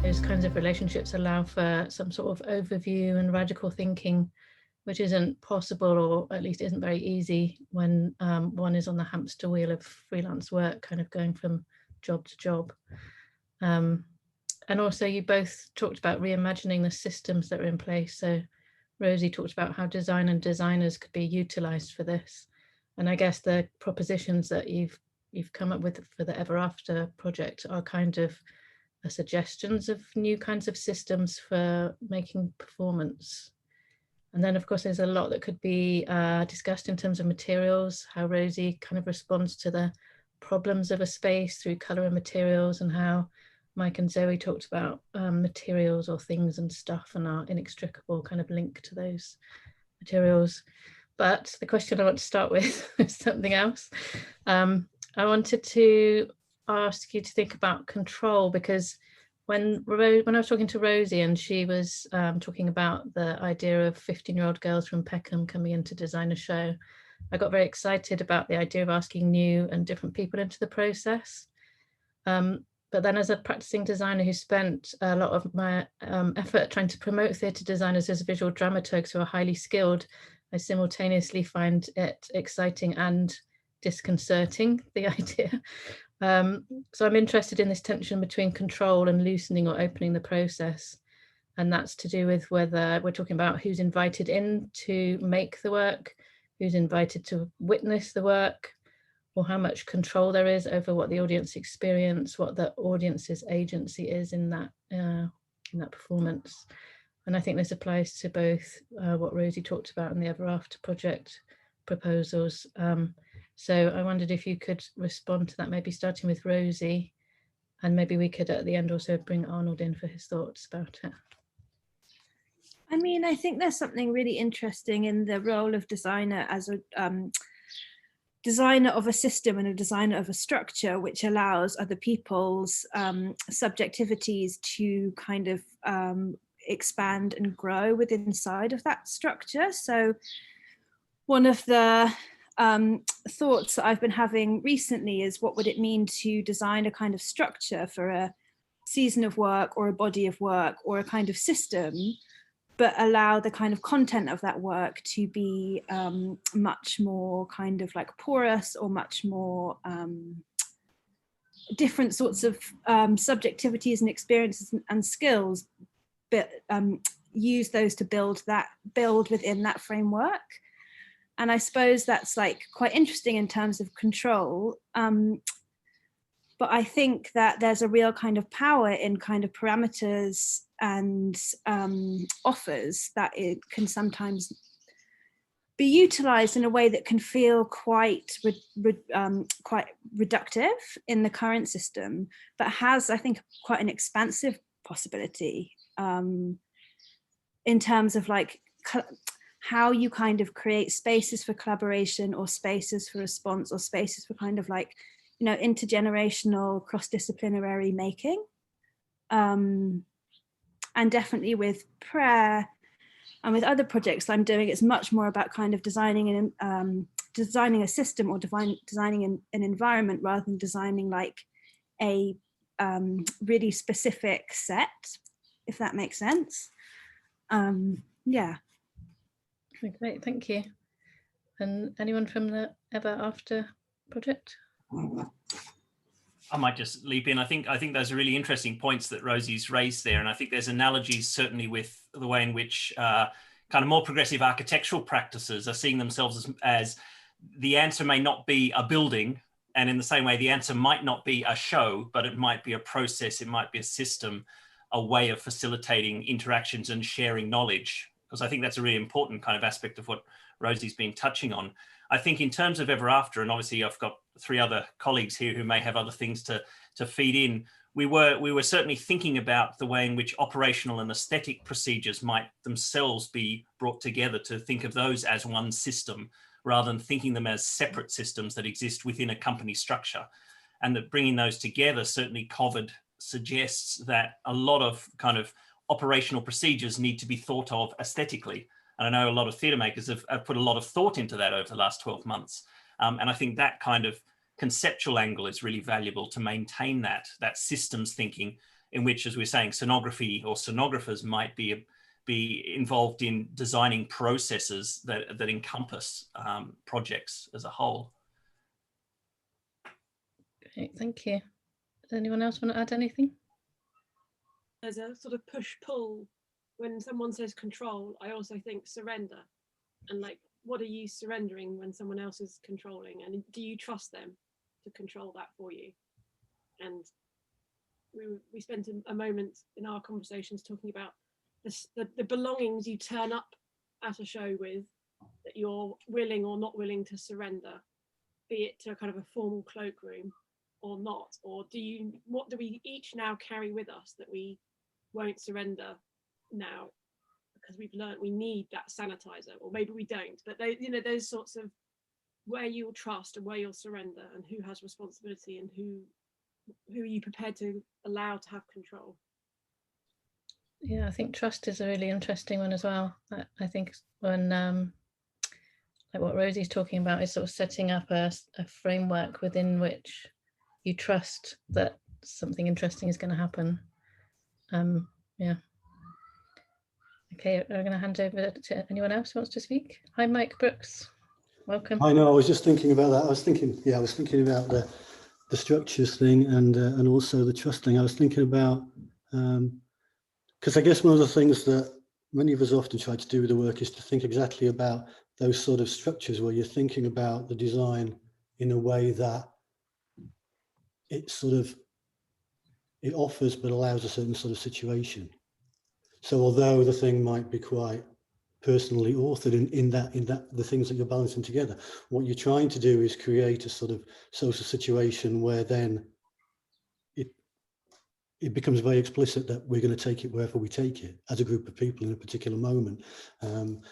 those kinds of relationships allow for some sort of overview and radical thinking, which isn't possible, or at least isn't very easy when one is on the hamster wheel of freelance work, kind of going from job to job. And also you both talked about reimagining the systems that are in place. So Rosie talked about how design and designers could be utilized for this. And I guess the propositions that you've come up with for the Ever After project are kind of suggestions of new kinds of systems for making performance. And then of course there's a lot that could be discussed in terms of materials, how Rosie kind of responds to the problems of a space through colour and materials, and how Mike and Zoe talked about materials or things and stuff and our inextricable kind of link to those materials. But the question I want to start with is something else. I wanted to ask you to think about control, because when I was talking to Rosie and she was talking about the idea of 15-year-old girls from Peckham coming in to design a show, I got very excited about the idea of asking new and different people into the process. But then as a practicing designer who spent a lot of my effort trying to promote theatre designers as visual dramaturgs who are highly skilled, I simultaneously find it exciting and disconcerting, the idea. So I'm interested in this tension between control and loosening or opening the process. And that's to do with whether we're talking about who's invited in to make the work, who's invited to witness the work, or how much control there is over what the audience experience, what the audience's agency is in that performance. And I think this applies to both what Rosie talked about in the Ever After project proposals. So I wondered if you could respond to that, maybe starting with Rosie, and maybe we could at the end also bring Arnold in for his thoughts about it. I mean, I think there's something really interesting in the role of designer as a designer of a system and a designer of a structure, which allows other people's subjectivities to kind of expand and grow within inside of that structure. So one of the thoughts that I've been having recently is, what would it mean to design a kind of structure for a season of work or a body of work or a kind of system, but allow the kind of content of that work to be much more kind of like porous, or much more different sorts of subjectivities and experiences and skills, but use those to build within that framework. And I suppose that's like quite interesting in terms of control. But I think that there's a real kind of power in kind of parameters and offers that it can sometimes be utilized in a way that can feel quite reductive in the current system, but has, I think, quite an expansive possibility in terms of like how you kind of create spaces for collaboration, or spaces for response, or spaces for kind of like, you know, intergenerational, cross-disciplinary making. And definitely with prayer and with other projects I'm doing, it's much more about kind of designing a system, or designing an environment, rather than designing like a really specific set, if that makes sense. Yeah. Great, thank you. And anyone from the Ever After project? I might just leap in. I think those are really interesting points that Rosie's raised there, and I think there's analogies certainly with the way in which kind of more progressive architectural practices are seeing themselves as the answer may not be a building, and in the same way the answer might not be a show, but it might be a process, it might be a system, a way of facilitating interactions and sharing knowledge. Because I think that's a really important kind of aspect of what Rosie's been touching on. I think in terms of Ever After, and obviously I've got three other colleagues here who may have other things to feed in, we were certainly thinking about the way in which operational and aesthetic procedures might themselves be brought together, to think of those as one system, rather than thinking them as separate systems that exist within a company structure. And that bringing those together, certainly COVID suggests that a lot of kind of operational procedures need to be thought of aesthetically. And I know a lot of theatre makers have put a lot of thought into that over the last 12 months. And I think that kind of conceptual angle is really valuable to maintain that systems thinking in which, as we're saying, scenography or scenographers might be involved in designing processes that encompass projects as a whole. Great, thank you. Does anyone else want to add anything? There's a sort of push-pull. When someone says control, I also think surrender. And like, what are you surrendering when someone else is controlling? And do you trust them to control that for you? And we spent a moment in our conversations talking about the belongings you turn up at a show with, that you're willing or not willing to surrender, be it to a kind of a formal cloakroom or not, or what do we each now carry with us that we won't surrender now because we've learned we need that sanitizer, or maybe we don't, but those sorts of where you'll trust and where you'll surrender, and who has responsibility, and who are you prepared to allow to have control. Yeah, I think trust is a really interesting one as well. I think when like what Rosie's talking about is sort of setting up a framework within which you trust that something interesting is going to happen. Yeah. Okay, I'm going to hand over to anyone else who wants to speak. Hi, Mike Brooks. Welcome. I know. I was just thinking about that. I was thinking about the structures thing and also the trust thing. I was thinking about because I guess one of the things that many of us often try to do with the work is to think exactly about those sort of structures where you're thinking about the design in a way that it offers but allows a certain sort of situation. So although the thing might be quite personally authored in that the things that you're balancing together, what you're trying to do is create a sort of social situation where then it becomes very explicit that we're going to take it wherever we take it as a group of people in a particular moment.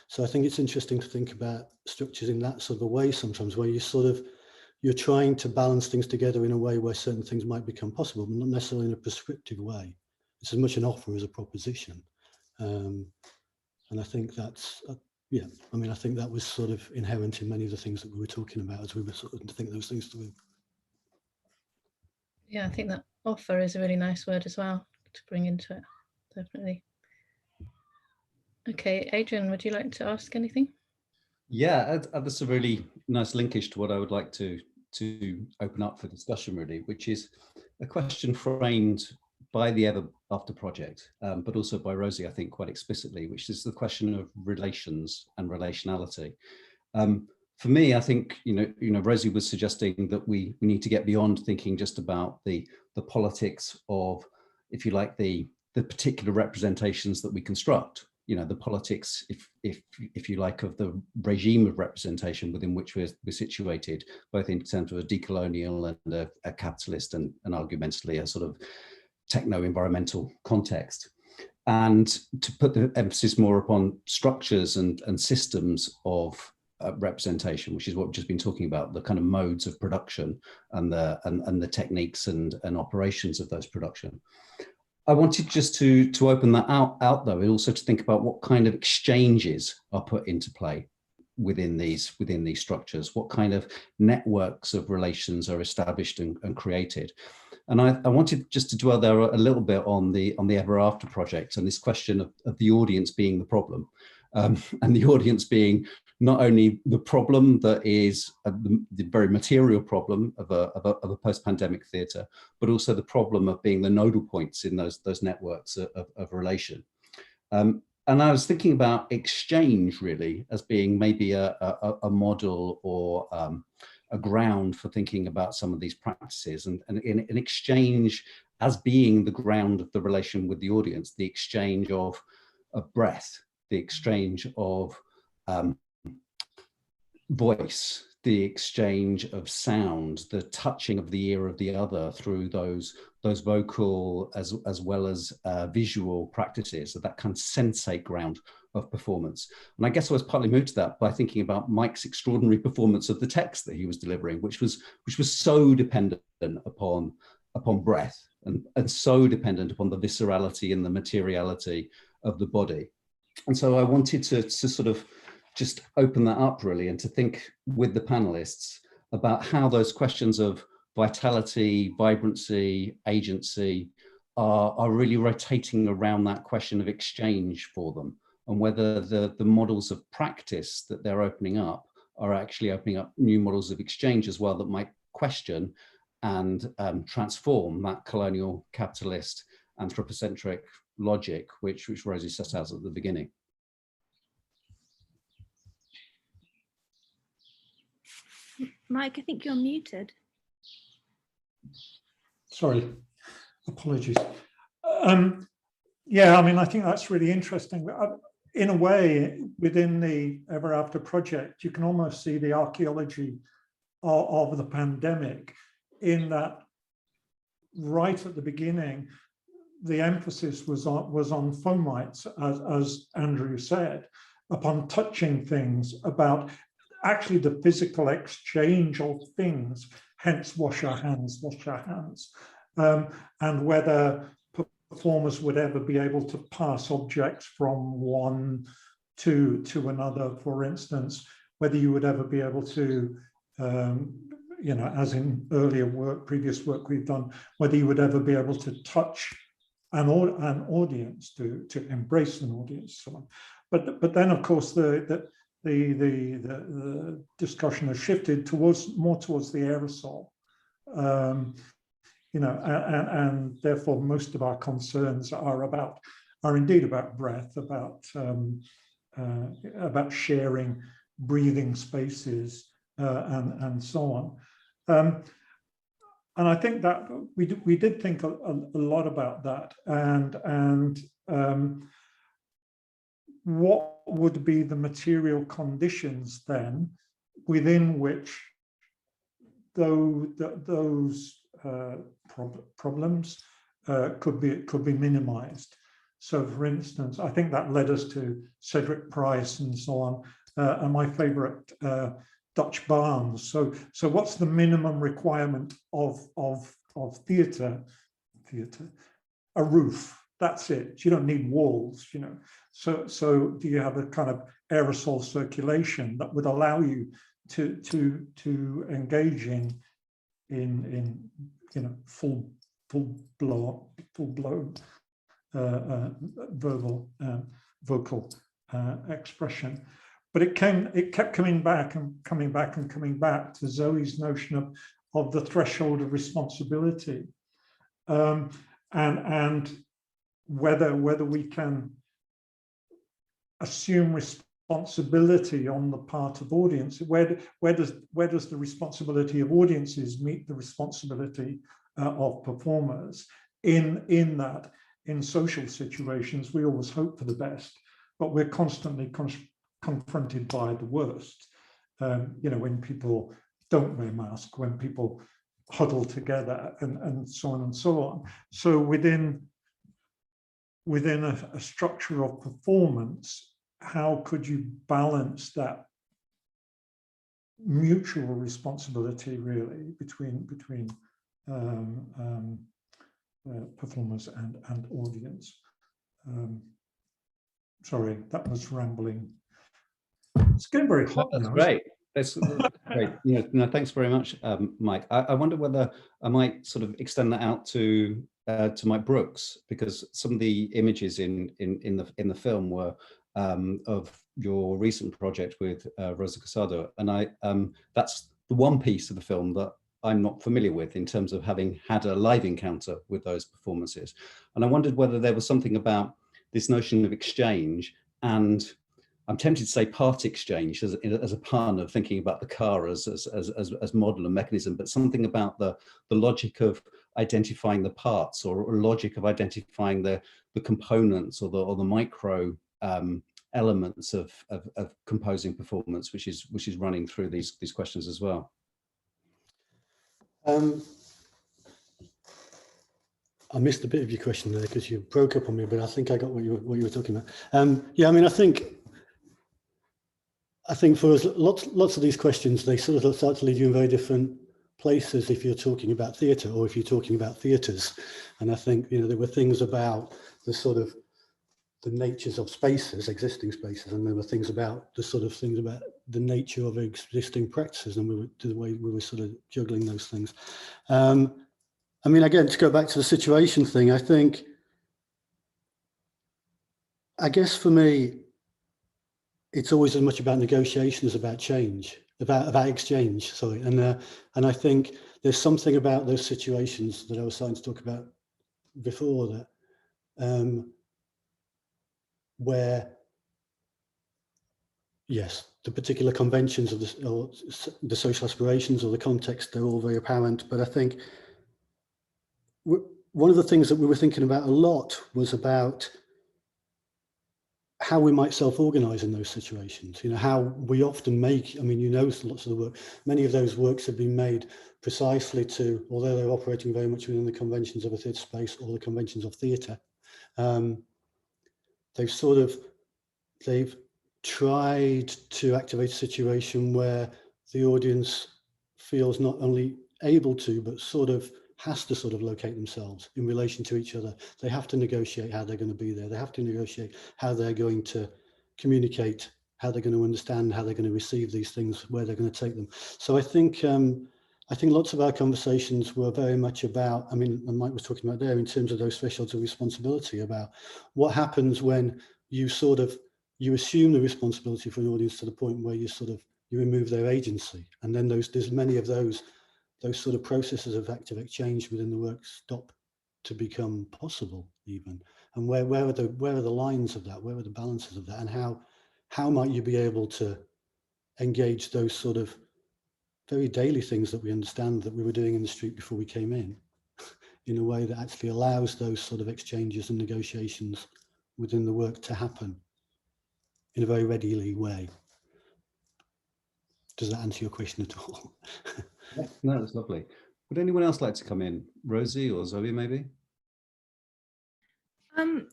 So I think it's interesting to think about structures in that sort of a way sometimes, where you're trying to balance things together in a way where certain things might become possible, but not necessarily in a prescriptive way. It's as much an offer as a proposition. And I think that's, I think that was sort of inherent in many of the things that we were talking about as we were sort of to think those things through. Yeah, I think that offer is a really nice word as well to bring into it, definitely. Okay, Adrian, would you like to ask anything? Yeah, that's a really nice linkage to what I would like to open up for discussion, really, which is a question framed by the Ever After project, but also by Rosie, I think, quite explicitly, which is the question of relations and relationality. For me, I think, Rosie was suggesting that we need to get beyond thinking just about the politics of, if you like, the particular representations that we construct. The politics, if you like, of the regime of representation within which we're situated, both in terms of a decolonial and a capitalist and argumentally a sort of techno-environmental context. And to put the emphasis more upon structures and systems of representation, which is what we've just been talking about, the kind of modes of production and the techniques and operations of those production. I wanted just to open that out though, and also to think about what kind of exchanges are put into play within these structures, what kind of networks of relations are established and created. And I wanted just to dwell there a little bit on the Ever After project and this question of the audience being the problem, and the audience being not only the problem that is the very material problem of a post-pandemic theatre, but also the problem of being the nodal points in those networks of relation. And I was thinking about exchange really as being maybe a model or a ground for thinking about some of these practices, and in exchange as being the ground of the relation with the audience, the exchange of breath, the exchange of voice, the exchange of sound, the touching of the ear of the other through those vocal as well as visual practices, so that kind of sensate ground of performance. And I guess I was partly moved to that by thinking about Mike's extraordinary performance of the text that he was delivering, which was so dependent upon breath and so dependent upon the viscerality and the materiality of the body. And so I wanted to sort of just open that up really, and to think with the panelists about how those questions of vitality, vibrancy, agency are really rotating around that question of exchange for them, and whether the models of practice that they're opening up are actually opening up new models of exchange as well that might question and transform that colonial capitalist anthropocentric logic which Rosie set out at the beginning. Mike, I think you're muted. Sorry, apologies. Yeah, I mean, I think that's really interesting. In a way, within the Ever After project, you can almost see the archaeology of the pandemic, in that right at the beginning, the emphasis was on fomites, as Andrew said, upon touching things, about actually the physical exchange of things, hence wash our hands, and whether performers would ever be able to pass objects from one to another, for instance, whether you would ever be able to, you know, as in earlier work, previous work we've done, whether you would ever be able to touch an audience, to embrace an audience, so on. But then, of course, the discussion has shifted more towards the aerosol, you know, and therefore most of our concerns are indeed about breath, about sharing breathing spaces, and so on. And I think that we did think a lot about that, and what would be the material conditions then within which those problems could be minimized. So, for instance, I think that led us to Cedric Price and so on, and my favorite, Dutch Barnes. So what's the minimum requirement of theatre? A roof. That's it. You don't need walls, you know. So do you have a kind of aerosol circulation that would allow you to engage in you know, full blown vocal expression? But it kept coming back to Zoe's notion of the threshold of responsibility, and whether we can assume responsibility on the part of audience. Where does the responsibility of audiences meet the responsibility of performers? In that, in social situations, we always hope for the best, but we're constantly confronted by the worst. You know, when people don't wear masks, when people huddle together, and so on and so on. So within a structure of performance, how could you balance that mutual responsibility really between performers and audience? Sorry, that was rambling. It's getting very hot now. That's great. That's great. No, thanks very much, Mike. I wonder whether I might sort of extend that out to Mike Brooks, because some of the images in the film were of your recent project with Rosa Casado, and that's the one piece of the film that I'm not familiar with in terms of having had a live encounter with those performances. And I wondered whether there was something about this notion of exchange, and I'm tempted to say part exchange as a pun of thinking about the car as model and mechanism, but something about the logic of identifying the parts, or logic of identifying the components, or the micro elements of composing performance, which is running through these questions as well. I missed a bit of your question there because you broke up on me, but I think I got what you were talking about. Yeah, I mean, I think for us, lots of these questions, they sort of start to lead you in very different places if you're talking about theatre or if you're talking about theatres. And I think, you know, there were things about the sort of the natures of spaces, existing spaces, and there were things about the nature of existing practices, and the way we were sort of juggling those things. I mean, again, to go back to the situation thing, I guess for me, it's always as much about negotiation as about change, about exchange, sorry. And I think there's something about those situations that I was starting to talk about before, that where, yes, the particular conventions of the social aspirations or the context, they're all very apparent. But I think one of the things that we were thinking about a lot was about how we might self-organize in those situations. You know, how we often make, I mean, you know, lots of the work, many of those works have been made precisely to, although they're operating very much within the conventions of a theatre space or the conventions of theatre, they've tried to activate a situation where the audience feels not only able to, but sort of has to sort of locate themselves in relation to each other. They have to negotiate how they're going to be there. They have to negotiate how they're going to communicate, how they're going to understand, how they're going to receive these things, where they're going to take them. So I think lots of our conversations were very much about, I mean, and Mike was talking about there in terms of those thresholds of responsibility, about what happens when you assume the responsibility for an audience to the point where you remove their agency. And then there's many of those sort of processes of active exchange within the work stop to become possible even. And where are the lines of that? Where are the balances of that? And how might you be able to engage those sort of very daily things that we understand that we were doing in the street before we came in a way that actually allows those sort of exchanges and negotiations within the work to happen in a very readily way. Does that answer your question at all? Yeah, no, that's lovely. Would anyone else like to come in? Rosie or Zoe, maybe?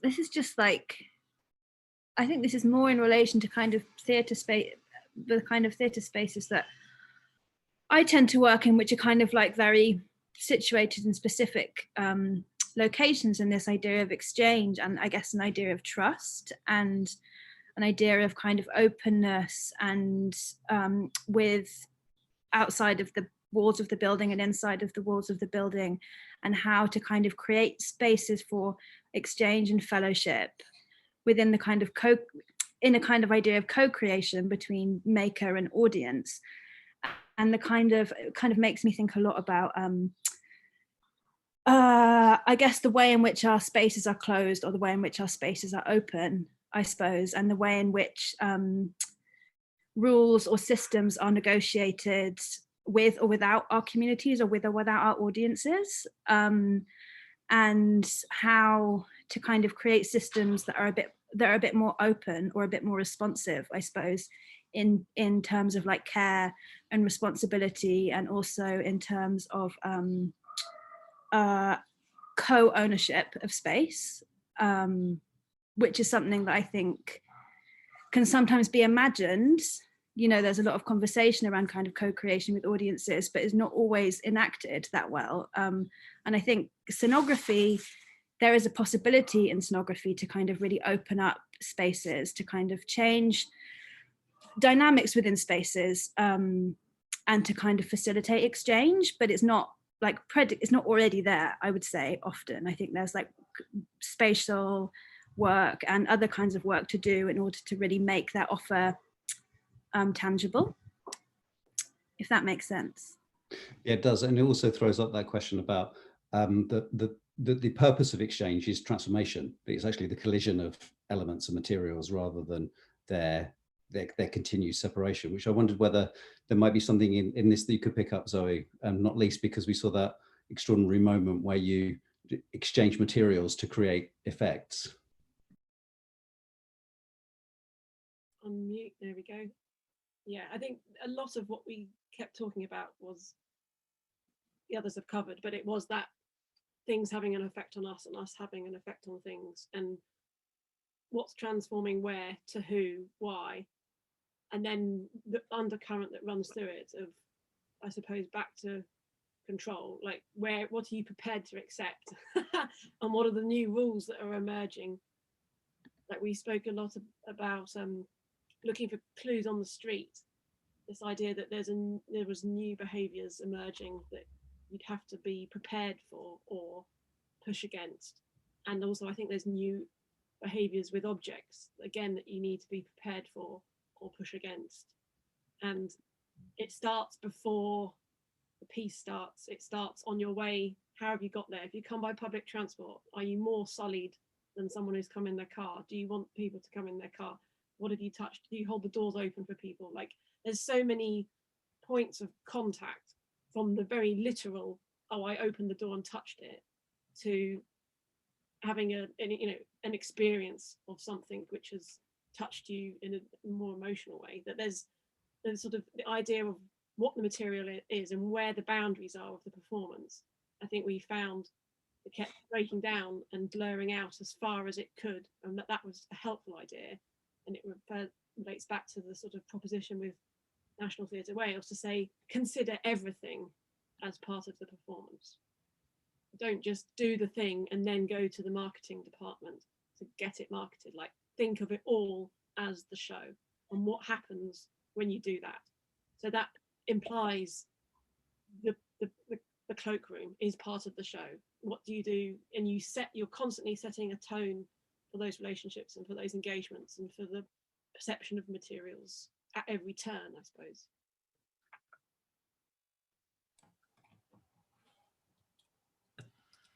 This is just like, I think this is more in relation to kind of theatre space, the kind of theatre spaces that I tend to work in, which are kind of like very situated in specific locations, and this idea of exchange, and I guess an idea of trust, and an idea of kind of openness, and with outside of the walls of the building and inside of the walls of the building, and how to kind of create spaces for exchange and fellowship within the kind of in a kind of idea of co-creation between maker and audience. And the kind of makes me think a lot about I guess the way in which our spaces are closed or the way in which our spaces are open, I suppose, and the way in which rules or systems are negotiated with or without our communities, or with or without our audiences, and how to kind of create systems that are a bit more open or a bit more responsive, I suppose, in terms of like care and responsibility, and also in terms of co-ownership of space, which is something that I think can sometimes be imagined. You know, there's a lot of conversation around kind of co-creation with audiences, but is not always enacted that well. And I think scenography, there is a possibility in scenography to kind of really open up spaces, to kind of change dynamics within spaces, and to kind of facilitate exchange, but it's not like it's not already there, I would say. Often I think there's like spatial work and other kinds of work to do in order to really make that offer tangible, if that makes sense. Yeah, it does. And it also throws up that question about the purpose of exchange is transformation. It's actually the collision of elements and materials rather than their continued separation, which I wondered whether there might be something in this that you could pick up, Zoe, not least because we saw that extraordinary moment where you exchange materials to create effects. On mute, there we go. Yeah, I think a lot of what we kept talking about was, the others have covered, but it was that things having an effect on us and us having an effect on things, and what's transforming where, to who, why, and then the undercurrent that runs through it of, I suppose, back to control, like what are you prepared to accept and what are the new rules that are emerging. Like we spoke a lot about looking for clues on the street, this idea that there was new behaviours emerging that you'd have to be prepared for or push against. And also I think there's new behaviors with objects, again, that you need to be prepared for or push against. And it starts before the piece starts. It starts on your way. How have you got there? If you come by public transport, are you more sullied than someone who's come in their car? Do you want people to come in their car? What have you touched? Do you hold the doors open for people? Like, there's so many points of contact, from the very literal, oh, I opened the door and touched it, to having an experience of something which has touched you in a more emotional way. That there's sort of the idea of what the material is and where the boundaries are of the performance. I think we found it kept breaking down and blurring out as far as it could, and that was a helpful idea. And it relates back to the sort of proposition with National Theatre Wales to say, consider everything as part of the performance. Don't just do the thing and then go to the marketing department to get it marketed. Like, think of it all as the show and what happens when you do that. So that implies the cloakroom is part of the show. What do you do? And you're constantly setting a tone for those relationships and for those engagements and for the perception of materials at every turn, I suppose.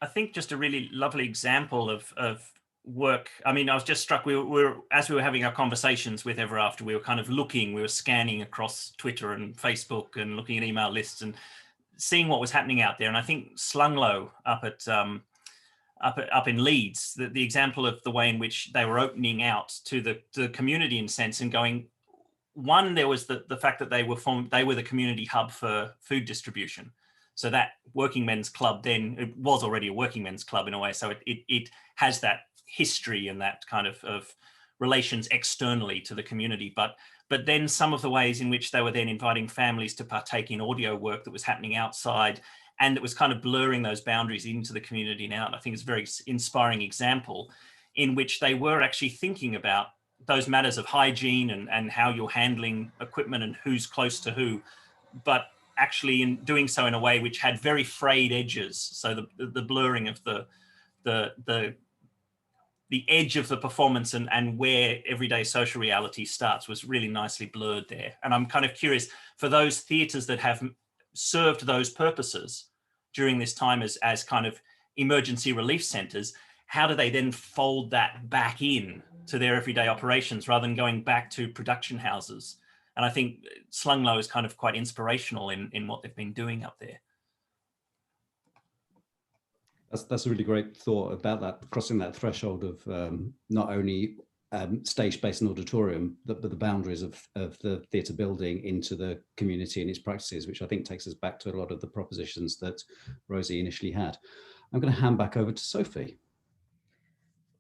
I think just a really lovely example of work. I mean, I was just struck, as we were having our conversations with Ever After, we were scanning across Twitter and Facebook and looking at email lists and seeing what was happening out there. And I think Slunglow up in Leeds, the example of the way in which they were opening out to the community in a sense, and going, one, there was the fact that they were the community hub for food distribution. So that working men's club, then it was already a working men's club in a way. So it has that history and that kind of relations externally to the community. But then some of the ways in which they were then inviting families to partake in audio work that was happening outside, and it was kind of blurring those boundaries into the community and out. I think it's a very inspiring example in which they were actually thinking about those matters of hygiene and how you're handling equipment and who's close to who, but actually in doing so in a way which had very frayed edges. So the blurring of the edge of the performance and where everyday social reality starts was really nicely blurred there. And I'm kind of curious, for those theatres that have served those purposes during this time as kind of emergency relief centres, how do they then fold that back in to their everyday operations rather than going back to production houses? And I think Slunglow is kind of quite inspirational in what they've been doing up there. That's a really great thought about that, crossing that threshold of not only stage space and auditorium, but the boundaries of the theatre building into the community and its practices, which I think takes us back to a lot of the propositions that Rosie initially had. I'm going to hand back over to Sophie.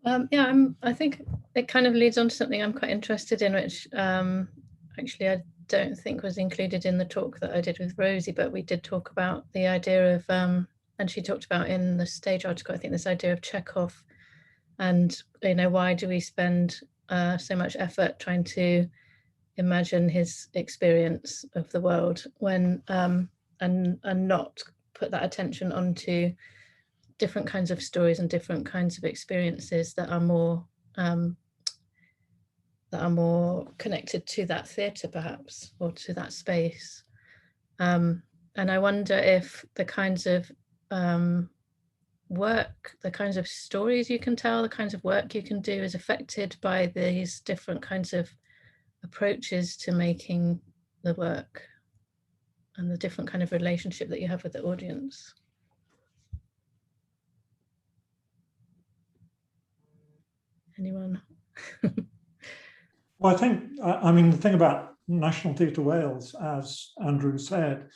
I think it kind of leads on to something I'm quite interested in, which actually I don't think was included in the talk that I did with Rosie, but we did talk about the idea of, and she talked about in the stage article, I think, this idea of Chekhov, and why do we spend so much effort trying to imagine his experience of the world when and not put that attention onto different kinds of stories and different kinds of experiences that are more connected to that theatre, perhaps, or to that space. And I wonder if the kinds of work, the kinds of stories you can tell, the kinds of work you can do is affected by these different kinds of approaches to making the work and the different kind of relationship that you have with the audience. Anyone? Well, I think, I mean, the thing about National Theatre Wales, as Andrew said,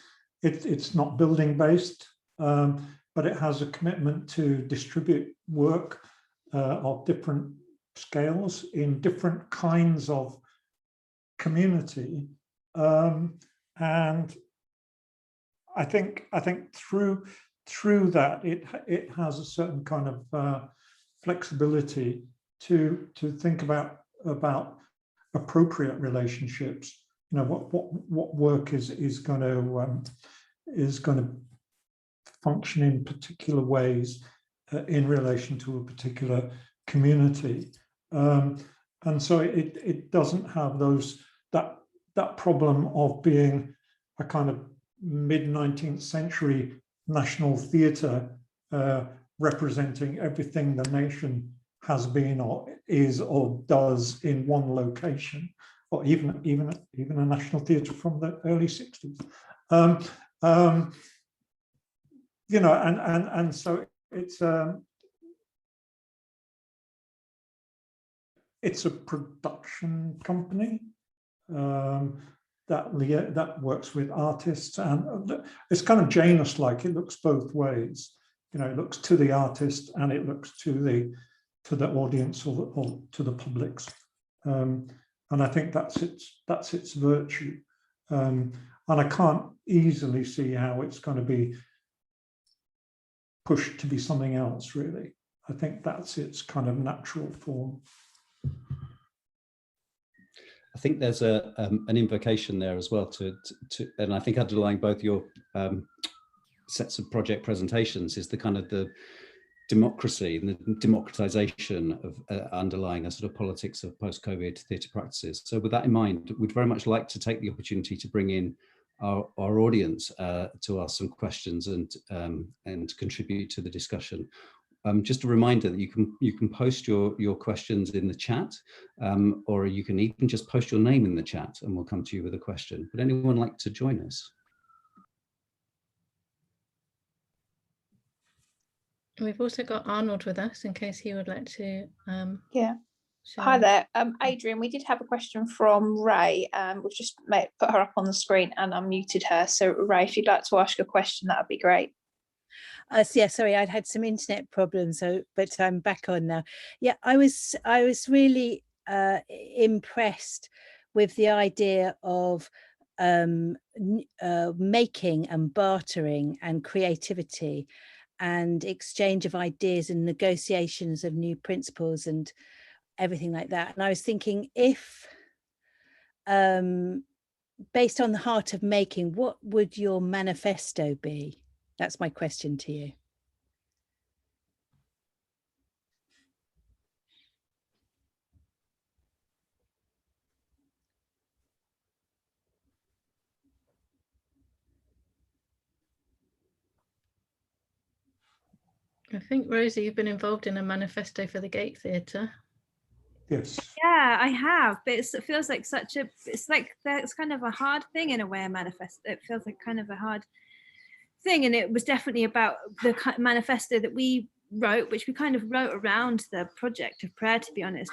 it's not building based, but it has a commitment to distribute work of different scales in different kinds of community. And I think through that, it has a certain kind of flexibility to think about appropriate relationships. What work is going to function in particular ways in relation to a particular community. And so it doesn't have that problem of being a kind of mid-19th century national theatre representing everything the nation has been or is or does in one location, or even a national theatre from the early 60s. You know, and so it's a production company that works with artists, and it's kind of Janus-like. It looks both ways. You know, it looks to the artist and it looks to the audience or to the publics, and I think that's its virtue. And I can't easily see how it's going to be pushed to be something else, really. I think that's its kind of natural form. I think there's an invocation there as well and I think underlying both your sets of project presentations is the kind of the democracy and the democratization of underlying a sort of politics of post-COVID theatre practices. So with that in mind, we'd very much like to take the opportunity to bring in our audience to ask some questions and contribute to the discussion. Just a reminder that you can post your questions in the chat, or you can even just post your name in the chat and we'll come to you with a question. Would anyone like to join us? We've also got Arnold with us in case he would like to. Yeah. Share. Hi there, Adrian. We did have a question from Ray. We've just put her up on the screen and unmuted her. So Ray, if you'd like to ask a question, that would be great. So yeah, sorry, I'd had some internet problems, but I'm back on now. Yeah, I was really impressed with the idea of making and bartering and creativity and exchange of ideas and negotiations of new principles and everything like that. And I was thinking, if based on the heart of making, what would your manifesto be? That's my question to you. I think, Rosie, you've been involved in a manifesto for the Gate Theatre. Yes. Yeah, I have, but it feels like that's kind of a hard thing in a way, a manifesto. It feels like kind of a hard thing, and it was definitely about the manifesto that we wrote, which we kind of wrote around the project of prayer, to be honest,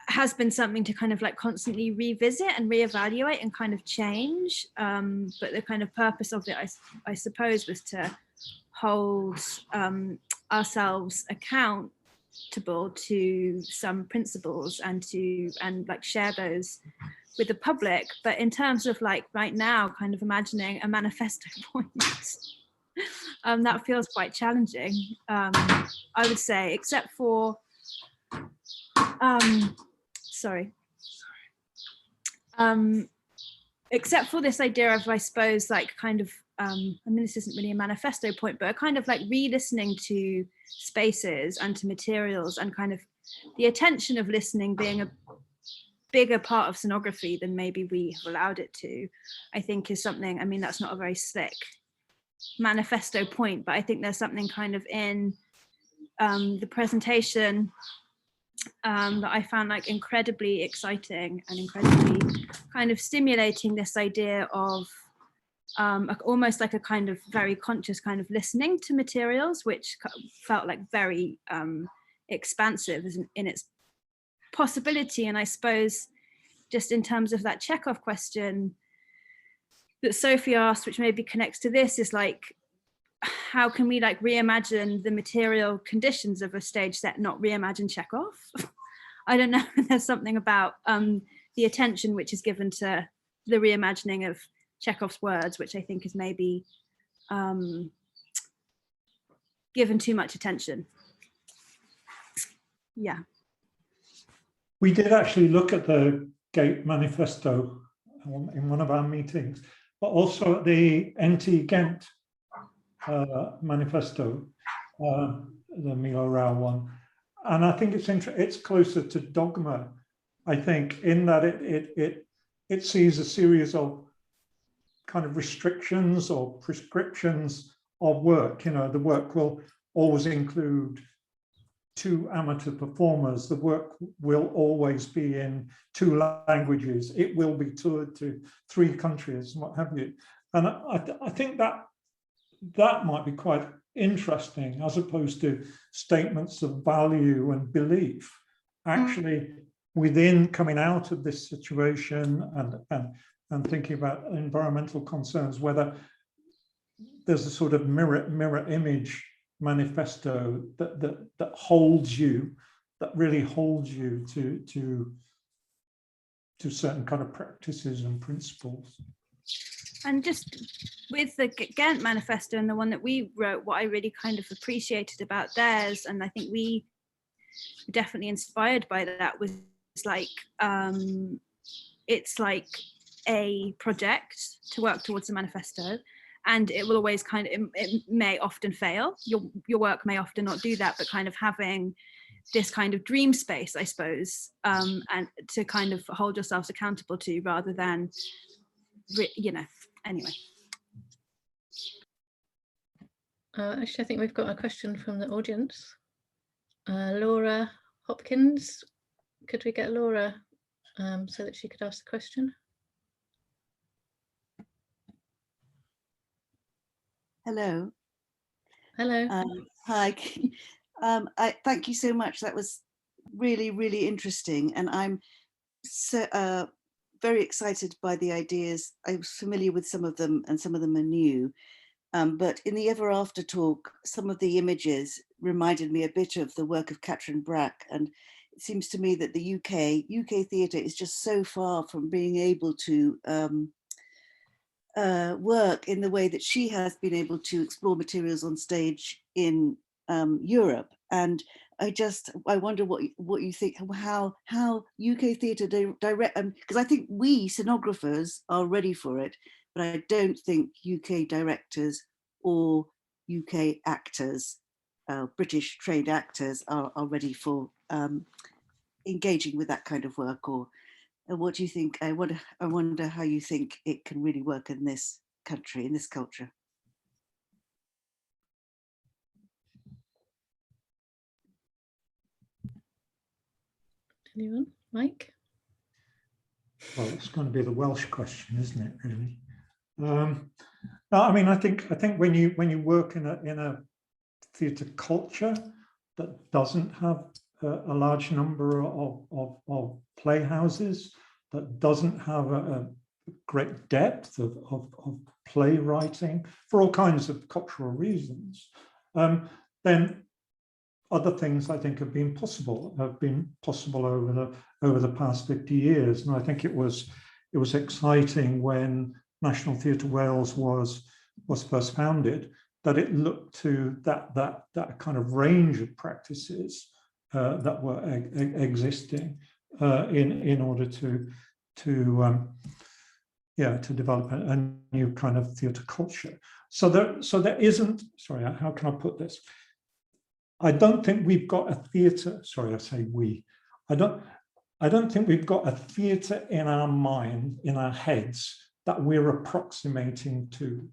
has been something to kind of like constantly revisit and reevaluate and kind of change, but the kind of purpose of it, I suppose, was to hold ourselves accountable to some principles and like share those with the public. But in terms of like right now kind of imagining a manifesto point, that feels quite challenging, I would say, except for except for this idea of, I suppose, like kind of I mean, this isn't really a manifesto point, but a kind of like re-listening to spaces and to materials, and kind of the attention of listening being a bigger part of scenography than maybe we have allowed it to, I think is something, I mean, that's not a very slick manifesto point, but I think there's something kind of in the presentation that I found like incredibly exciting and incredibly kind of stimulating, this idea of almost like a kind of very conscious kind of listening to materials, which felt like very expansive in its possibility. And I suppose just in terms of that Chekhov question that Sophie asked, which maybe connects to this, is like, how can we like reimagine the material conditions of a stage set, not reimagine Chekhov? I don't know, there's something about the attention which is given to the reimagining of Chekhov's words, which I think is maybe given too much attention. Yeah. We did actually look at the Gate manifesto in one of our meetings. also the NT Ghent manifesto, the Milo Rao one. And I think it's closer to dogma, I think, in that it sees a series of kind of restrictions or prescriptions of work. You know, the work will always include 2 amateur performers. The work will always be in 2 languages. It will be toured to 3 countries, and what have you. And I think that might be quite interesting, as opposed to statements of value and belief. Actually, within coming out of this situation and thinking about environmental concerns, whether there's a sort of mirror image manifesto that holds you, that really holds you to certain kind of practices and principles. And just with the Ghent manifesto and the one that we wrote, what I really kind of appreciated about theirs, and I think we were definitely inspired by that, was like, it's like a project to work towards the manifesto, and it will always kind of, it may often fail. Your work may often not do that, but kind of having this kind of dream space, I suppose, and to kind of hold yourselves accountable to, rather than, you know, anyway. Actually, I think we've got a question from the audience. Laura Hopkins, could we get Laura so that she could ask the question? Hello. Hello. Hi. I thank you so much. That was really, really interesting, and I'm so very excited by the ideas. I was familiar with some of them, and some of them are new. But in the Ever After talk, some of the images reminded me a bit of the work of Catherine Brack, and it seems to me that the UK theatre is just so far from being able to work in the way that she has been able to explore materials on stage in Europe. And I wonder what you think, how UK theatre direct, because I think we scenographers are ready for it, but I don't think UK directors or UK actors, British trained actors, are ready for engaging with that kind of work. Or what do you think? I wonder how you think it can really work in this country, in this culture. Anyone? Mike? Well, it's going to be the Welsh question, isn't it, really? No, I mean, I think when you work in a theatre culture that doesn't have a large number of playhouses, that doesn't have a great depth of playwriting for all kinds of cultural reasons, then other things I think have been possible over the past 50 years. And I think it was exciting when National Theatre Wales was first founded, that it looked to that kind of range of practices that were existing in order to develop a new kind of theatre culture. So there isn't, sorry, how can I put this? I don't think we've got a theatre, sorry, I say we. I don't think we've got a theatre in our mind, in our heads, that we're approximating to.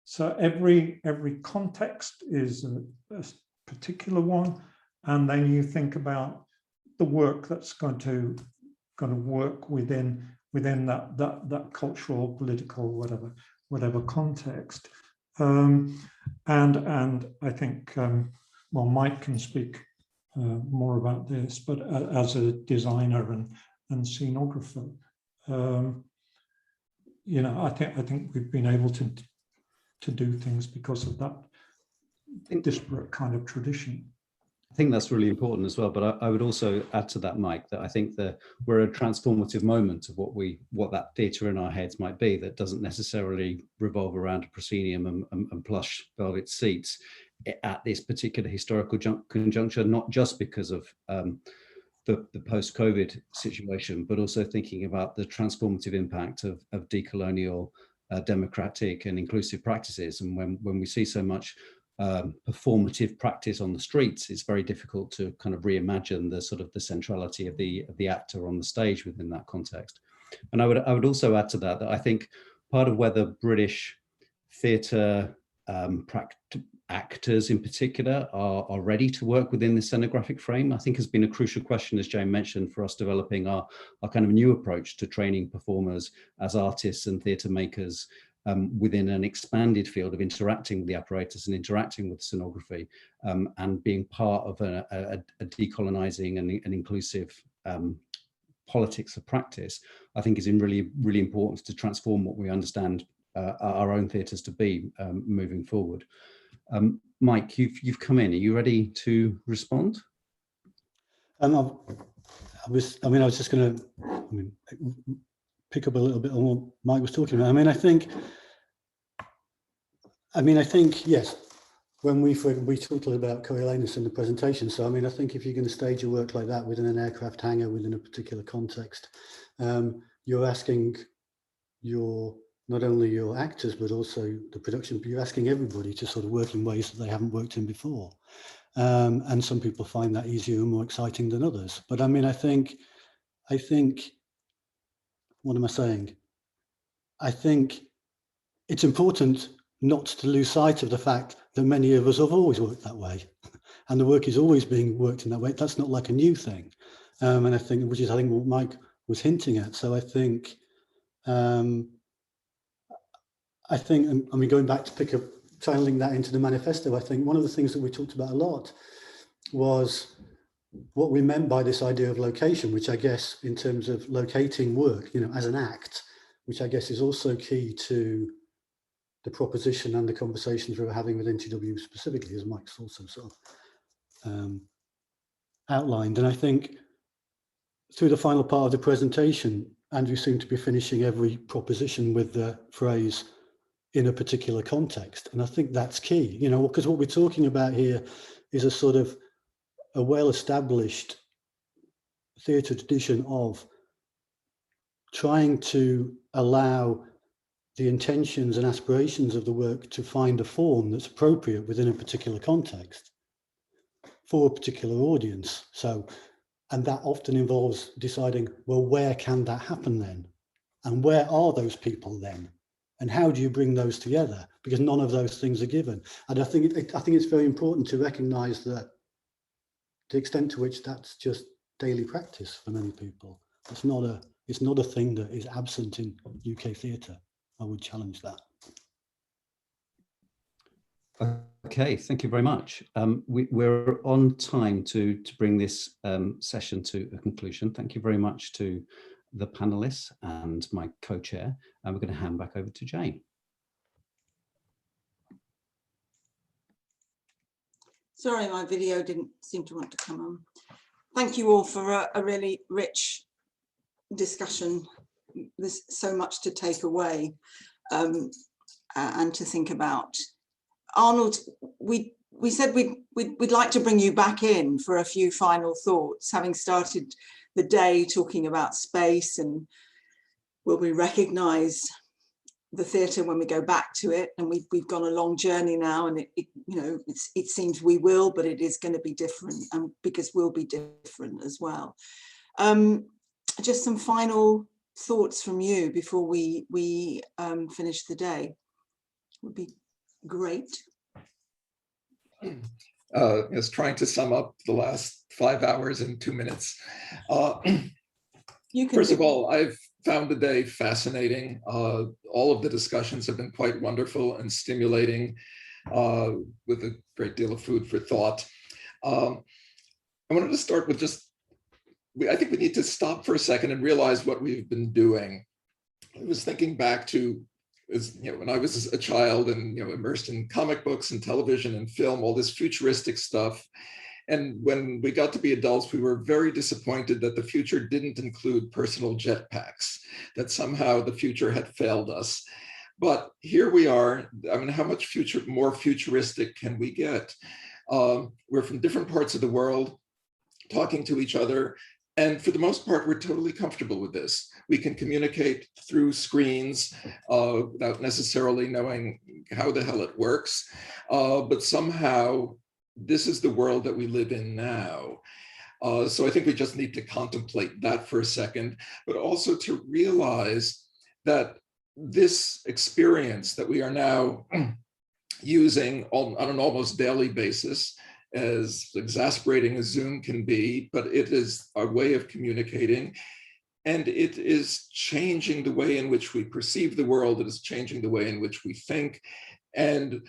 So every context is a particular one, and then you think about the work that's going to work within that cultural, political, whatever context. And I think well, Mike can speak more about this, but as a designer and scenographer, you know, I think we've been able to do things because of that disparate kind of tradition. I think that's really important as well, but I would also add to that, Mike, that I think that we're at a transformative moment of what that theatre in our heads might be, that doesn't necessarily revolve around a proscenium and plush velvet seats at this particular historical conjuncture, not just because of the post-COVID situation, but also thinking about the transformative impact of decolonial democratic and inclusive practices. And when we see so much performative practice on the streets, it's very difficult to kind of reimagine the sort of the centrality of the actor on the stage within that context. And I would also add to that I think part of where the British theatre actors in particular are ready to work within the scenographic frame, I think has been a crucial question, as Jane mentioned, for us developing our kind of new approach to training performers as artists and theatre makers within an expanded field of interacting with the apparatus and interacting with scenography, and being part of a decolonizing and inclusive politics of practice, I think is really, really important to transform what we understand our own theatres to be moving forward. Mike, you've come in. Are you ready to respond? I was just going to pick up a little bit on what Mike was talking about. I think yes. When we talked a little about Coriolanus in the presentation. So I think if you're going to stage a work like that within an aircraft hangar within a particular context, you're asking not only your actors, but also the production, but you're asking everybody to sort of work in ways that they haven't worked in before. And some people find that easier and more exciting than others. But I think, what am I saying? I think it's important not to lose sight of the fact that many of us have always worked that way. And the work is always being worked in that way. That's not like a new thing. And I think, which is, I think, what Mike was hinting at. So I think, going back to pick up, channeling that into the manifesto, I think one of the things that we talked about a lot was what we meant by this idea of location, which I guess in terms of locating work, as an act, which I guess is also key to the proposition and the conversations we were having with NTW specifically, as Mike's also sort of outlined. And I think through the final part of the presentation, Andrew seemed to be finishing every proposition with the phrase in a particular context. And I think that's key, because what we're talking about here is a sort of a well-established theatre tradition of trying to allow the intentions and aspirations of the work to find a form that's appropriate within a particular context for a particular audience. So, and that often involves deciding, well, where can that happen then? And where are those people then? And how do you bring those together? Because none of those things are given. And I think it's very important to recognise that the extent to which that's just daily practice for many people. It's not a thing that is absent in UK theatre. I would challenge that. Okay, thank you very much. We're on time to bring this session to a conclusion. Thank you very much to the panelists and my co-chair. And we're going to hand back over to Jane. Sorry, my video didn't seem to want to come on. Thank you all for a really rich discussion. There's so much to take away and to think about. Arnold, we said we'd like to bring you back in for a few final thoughts, having started the day talking about space and will we recognise the theatre when we go back to it, and we've gone a long journey now, and it seems we will, but it is going to be different, and because we'll be different as well. Just some final thoughts from you before we finish the day would be great. Just trying to sum up the last 5 hours in 2 minutes. First of all, I've found the day fascinating. All of the discussions have been quite wonderful and stimulating, with a great deal of food for thought. I wanted to start with I think we need to stop for a second and realize what we've been doing. I was thinking back to when I was a child and immersed in comic books and television and film, all this futuristic stuff. And when we got to be adults, we were very disappointed that the future didn't include personal jetpacks, that somehow the future had failed us. But here we are. How much more futuristic can we get? We're from different parts of the world, talking to each other, And for the most part, we're totally comfortable with this. We can communicate through screens without necessarily knowing how the hell it works. But somehow, this is the world that we live in now. So I think we just need to contemplate that for a second, but also to realize that this experience that we are now using on an almost daily basis, as exasperating as Zoom can be, but it is a way of communicating, and it is changing the way in which we perceive the world. It is changing the way in which we think. And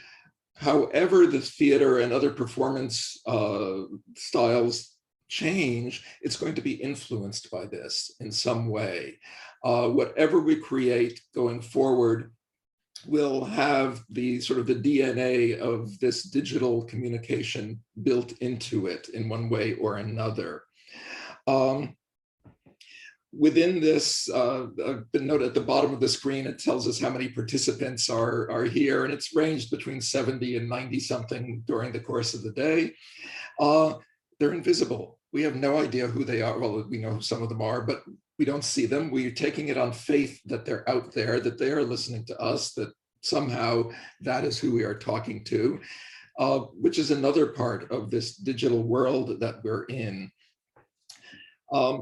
however the theater and other performance styles change, it's going to be influenced by this in some way. Whatever we create going forward will have the sort of the DNA of this digital communication built into it in one way or another. Within this, the note at the bottom of the screen, it tells us how many participants are here, and it's ranged between 70 and 90 something during the course of the day. They're invisible. We have no idea who they are. Well, we know who some of them are, but we don't see them. We're taking it on faith that they're out there, that they are listening to us, that somehow that is who we are talking to, which is another part of this digital world that we're in. I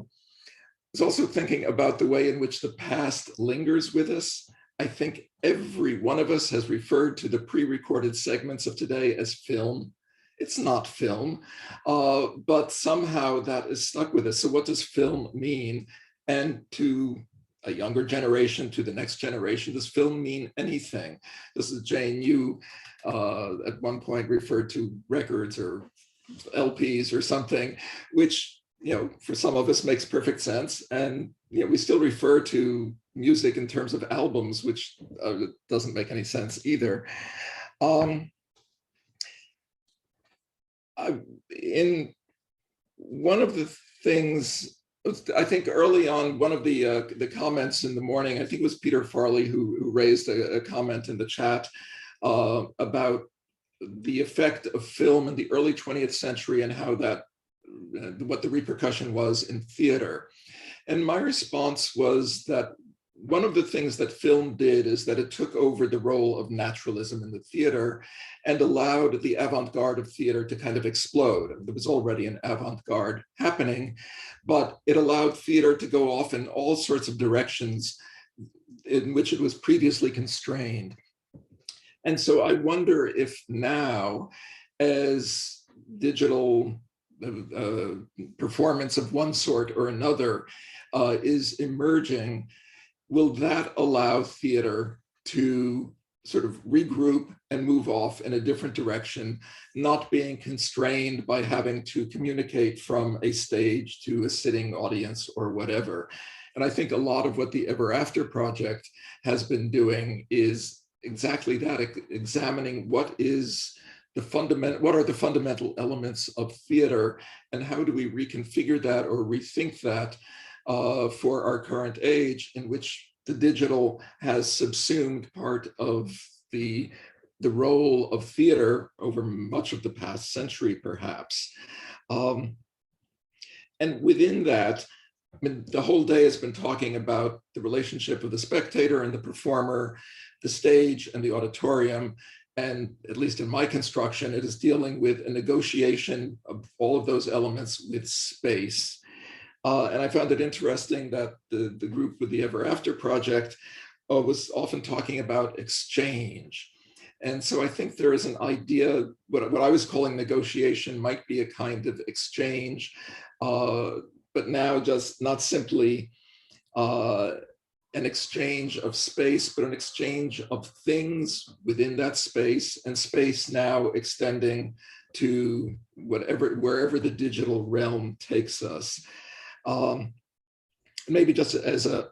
was also thinking about the way in which the past lingers with us. I think every one of us has referred to the pre-recorded segments of today as film. It's not film, but somehow that is stuck with us. So what does film mean? And to a younger generation, to the next generation, does film mean anything? This is Jane, you at one point referred to records or LPs or something, which, you know, for some of us makes perfect sense. And, you know, we still refer to music in terms of albums, which doesn't make any sense either. In one of the things, I think early on, one of the comments in the morning, I think it was Peter Farley who raised a comment in the chat about the effect of film in the early 20th century and how that, what the repercussion was in theater. And my response was that one of the things that film did is that it took over the role of naturalism in the theater and allowed the avant-garde of theater to kind of explode. There was already an avant-garde happening, but it allowed theater to go off in all sorts of directions in which it was previously constrained. And so I wonder if now, as digital performance of one sort or another is emerging, will that allow theater to sort of regroup and move off in a different direction, not being constrained by having to communicate from a stage to a sitting audience or whatever? And I think a lot of what the Ever After project has been doing is exactly that, examining what are the fundamental elements of theater, and how do we reconfigure that or rethink that for our current age, in which the digital has subsumed part of the role of theater over much of the past century, perhaps. And within that, I mean, the whole day has been talking about the relationship of the spectator and the performer, the stage and the auditorium. And at least in my construction, it is dealing with a negotiation of all of those elements with space. And I found it interesting that the group with the Ever After project was often talking about exchange. And so I think there is an idea, what I was calling negotiation might be a kind of exchange, but now just not simply an exchange of space, but an exchange of things within that space, and space now extending to wherever the digital realm takes us. Maybe just as a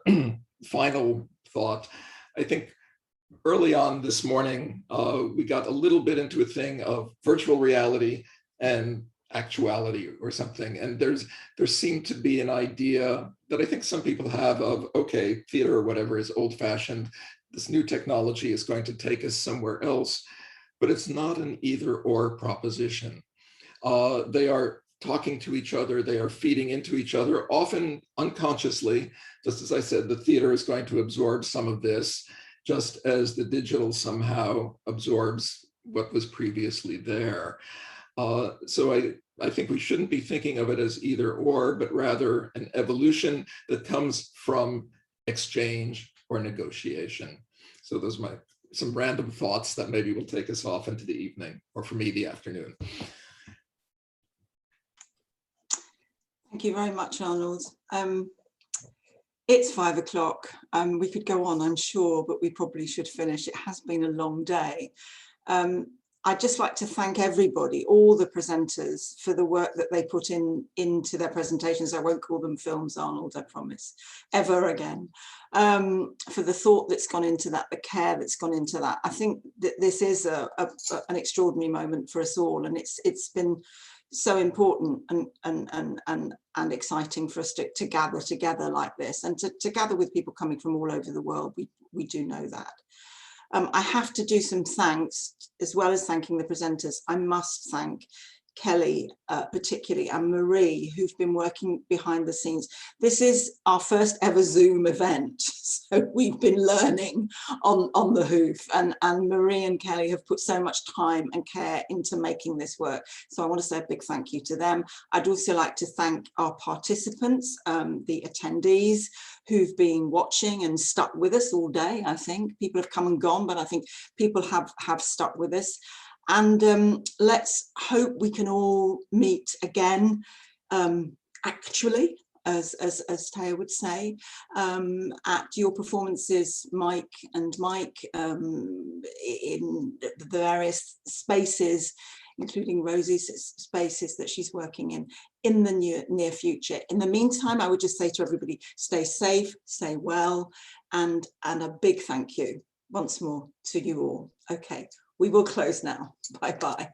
final thought, I think early on this morning, we got a little bit into a thing of virtual reality and actuality or something. And there seemed to be an idea that I think some people have of, okay, theater or whatever is old fashioned. This new technology is going to take us somewhere else, but it's not an either or proposition. They are talking to each other, they are feeding into each other, often unconsciously. Just as I said, the theater is going to absorb some of this, just as the digital somehow absorbs what was previously there. So I think we shouldn't be thinking of it as either or, but rather an evolution that comes from exchange or negotiation. So those are some random thoughts that maybe will take us off into the evening, or for me, the afternoon. Thank you very much, Arnold. It's 5 o'clock. We could go on, I'm sure, but we probably should finish. It has been a long day. I'd just like to thank everybody, all the presenters, for the work that they put into their presentations. I won't call them films, Arnold, I promise, ever again. For the thought that's gone into that, the care that's gone into that. I think that this is an extraordinary moment for us all, and it's been so important and exciting for us to gather together like this, and to gather with people coming from all over the world. We do know that. I have to do some thanks, as well as thanking the presenters. I must thank Kelly particularly, and Marie, who've been working behind the scenes. This is our first ever Zoom event, so we've been learning on the hoof, and Marie and Kelly have put so much time and care into making this work. So I want to say a big thank you to them. I'd also like to thank our participants, the attendees who've been watching and stuck with us all day. I think people have come and gone, but I think people have stuck with us. And let's hope we can all meet again, actually, as Taya would say, at your performances, Mike and Mike, in the various spaces, including Rosie's spaces that she's working in the near future. In the meantime, I would just say to everybody, stay safe, stay well, and a big thank you once more to you all. Okay. We will close now. Bye-bye.